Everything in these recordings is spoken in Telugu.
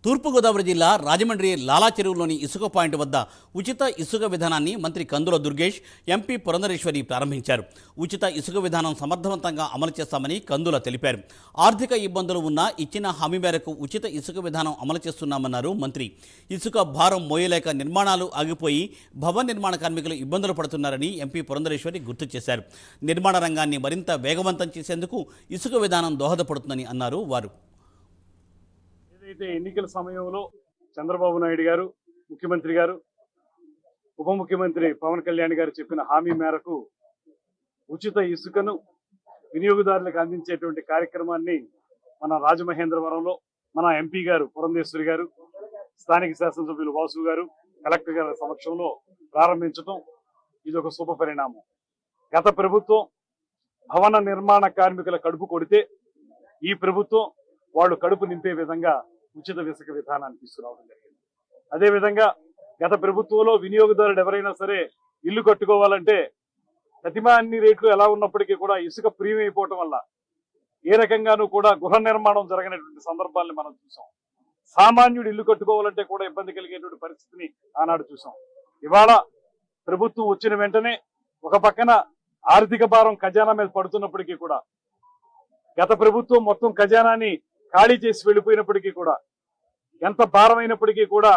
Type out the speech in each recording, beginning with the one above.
తూర్పుగోదావరి జిల్లా రాజమండ్రి లాలా చెరువులోని ఇసుక పాయింట్ వద్ద ఉచిత ఇసుక విధానాన్ని మంత్రి కందుల దుర్గేష్, ఎంపీ పురంధరేశ్వరి ప్రారంభించారు. ఉచిత ఇసుక విధానం సమర్థవంతంగా అమలు చేస్తామని కందుల తెలిపారు. ఆర్థిక ఇబ్బందులు ఉన్నా ఇచ్చిన హామీ మేరకు ఉచిత ఇసుక విధానం అమలు చేస్తున్నామన్నారు మంత్రి. ఇసుక భారం మోయలేక నిర్మాణాలు ఆగిపోయి భవన నిర్మాణ కార్మికులు ఇబ్బందులు పడుతున్నారని ఎంపీ పురంధరేశ్వరి గుర్తు చేశారు. నిర్మాణ రంగాన్ని మరింత వేగవంతం చేసేందుకు ఇసుక విధానం దోహదపడుతుందని అన్నారు వారు. ఏదైతే ఎన్నికల సమయంలో చంద్రబాబు నాయుడు గారు, ముఖ్యమంత్రి గారు, ఉప ముఖ్యమంత్రి పవన్ కళ్యాణ్ గారు చెప్పిన హామీ మేరకు ఉచిత ఇసుకను వినియోగదారులకు అందించేటువంటి కార్యక్రమాన్ని మన రాజమహేంద్రవరంలో మన ఎంపీ గారు పురంధేశ్వరి గారు, స్థానిక శాసనసభ్యులు వాసు గారు, కలెక్టర్ గారి సమక్షంలో ప్రారంభించడం ఇది ఒక శుభ పరిణామం. గత ప్రభుత్వం భవన నిర్మాణ కార్మికుల కడుపు కొడితే ఈ ప్రభుత్వం వాళ్ళు కడుపు నింపే విధంగా ఉచిత ఇసుక విధానాన్ని తీసుకురావడం జరిగింది. అదేవిధంగా గత ప్రభుత్వంలో వినియోగదారుడు ఎవరైనా సరే ఇల్లు కట్టుకోవాలంటే ప్రతిమా అన్ని రేట్లు ఎలా ఉన్నప్పటికీ కూడా ఇసుక ప్రీమియం అయిపోవటం వల్ల ఏ రకంగానూ కూడా గృహ నిర్మాణం జరగనటువంటి సందర్భాన్ని మనం చూసాం. సామాన్యుడు ఇల్లు కట్టుకోవాలంటే కూడా ఇబ్బంది కలిగేటువంటి పరిస్థితిని ఆనాడు చూసాం. ఇవాళ ప్రభుత్వం వచ్చిన వెంటనే ఒక పక్కన ఆర్థిక భారం ఖజానా మీద పడుతున్నప్పటికీ కూడా, గత ప్రభుత్వం మొత్తం ఖజానాని ఖాళీ చేసి వెళ్ళిపోయినప్పటికీ కూడా, ఎంత భారమైనప్పటికీ కూడా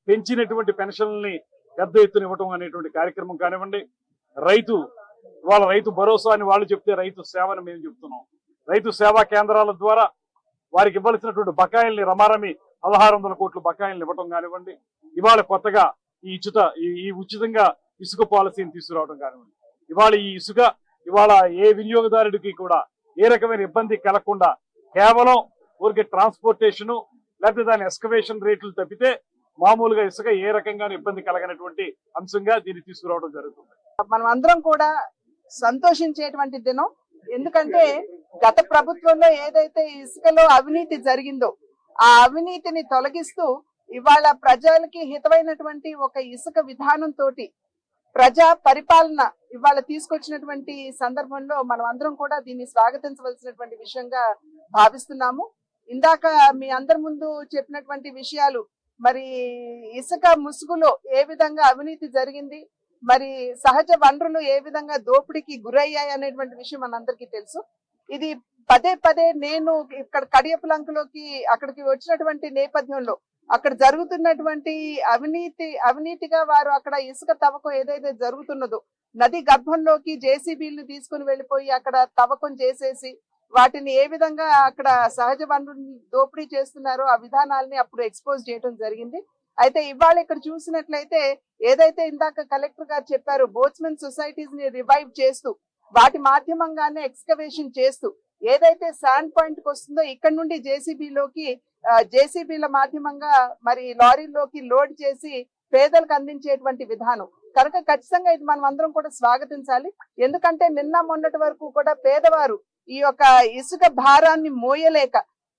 పెంచినటువంటి పెన్షన్లని పెద్ద ఎత్తున ఇవ్వటం అనేటువంటి కార్యక్రమం కానివ్వండి, రైతు భరోసా అని వాళ్ళు చెప్తే రైతు సేవని మేము చెప్తున్నాం. రైతు సేవా కేంద్రాల ద్వారా వారికి ఇవ్వాల్సినటువంటి బకాయిల్ని రమారమి 1600 కోట్ల బకాయిల్ని ఇవ్వటం కానివ్వండి, ఇవాళ కొత్తగా ఈ ఉచితంగా ఇసుక పాలసీని తీసుకురావడం కానివ్వండి, ఇవాళ ఈ ఇసుక ఇవాళ ఏ వినియోగదారుడికి కూడా ఏ రకమైన ఇబ్బంది కలగకుండా కేవలం ఊరికే ట్రాన్స్పోర్టేషను లేకపోతే దాని ఎస్కవేషన్ రేట్లు తప్పితే మామూలుగా ఇసుక ఏ రకంగా ఇబ్బంది కలగనటువంటి అంశంగా దీన్ని తీసుకురావడం జరుగుతుంది. మనం అందరం కూడా సంతోషించేటువంటి దినం. ఎందుకంటే గత ప్రభుత్వంలో ఏదైతే ఇసుకలో అవినీతి జరిగిందో ఆ అవినీతిని తొలగిస్తూ ఇవాళ ప్రజలకి హితమైనటువంటి ఒక ఇసుక విధానంతో ప్రజా పరిపాలన ఇవాళ తీసుకొచ్చినటువంటి సందర్భంలో మనం అందరం కూడా దీన్ని స్వాగతించవలసినటువంటి విషయంగా భావిస్తున్నాము. ఇందాక మీ అందరి ముందు చెప్పినటువంటి విషయాలు, మరి ఇసుక ముసుగులో ఏ విధంగా అవినీతి జరిగింది, మరి సహజ వనరులు ఏ విధంగా దోపిడీకి గురయ్యాయి అనేటువంటి విషయం మనందరికీ తెలుసు. ఇది పదే పదే నేను ఇక్కడ కడియపులంకలోకి అక్కడికి వచ్చినటువంటి నేపథ్యంలో అక్కడ జరుగుతున్నటువంటి అవినీతిగా వారు అక్కడ ఇసుక తవ్వకం ఏదైతే జరుగుతున్నదో నది గర్భంలోకి జేసీబీలు తీసుకుని వెళ్ళిపోయి అక్కడ తవ్వకం చేసేసి వాటిని ఏ విధంగా అక్కడ సహజ వనరుని దోపిడీ చేస్తున్నారో ఆ విధానాలని అప్పుడు ఎక్స్పోజ్ చేయడం జరిగింది. అయితే ఇవాళ ఇక్కడ చూసినట్లయితే ఏదైతే ఇందాక కలెక్టర్ గారు చెప్పారు, బోట్స్మెన్ సొసైటీస్ ని రివైవ్ చేస్తూ వాటి మాధ్యమంగానే ఎక్స్కవేషన్ చేస్తూ ఏదైతే శాండ్ పాయింట్ కి వస్తుందో ఇక్కడ నుండి జేసీబీల మాధ్యమంగా మరి లారీల్లోకి లోడ్ చేసి పేదలకు అందించేటువంటి విధానం కనుక ఖచ్చితంగా ఇది మనం అందరం కూడా స్వాగతించాలి. ఎందుకంటే నిన్న మొన్నటి వరకు కూడా పేదవారు ఈ యొక్క ఇసుక భారాన్ని మోయలేక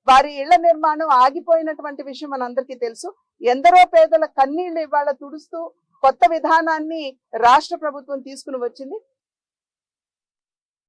వారి ఇళ్ల నిర్మాణం ఆగిపోయినటువంటి విషయం మనందరికీ తెలుసు. ఎందరో పేదల కన్నీళ్లు ఇవాళ తుడుస్తూ కొత్త విధానాన్ని రాష్ట్ర ప్రభుత్వం తీసుకుని వచ్చింది.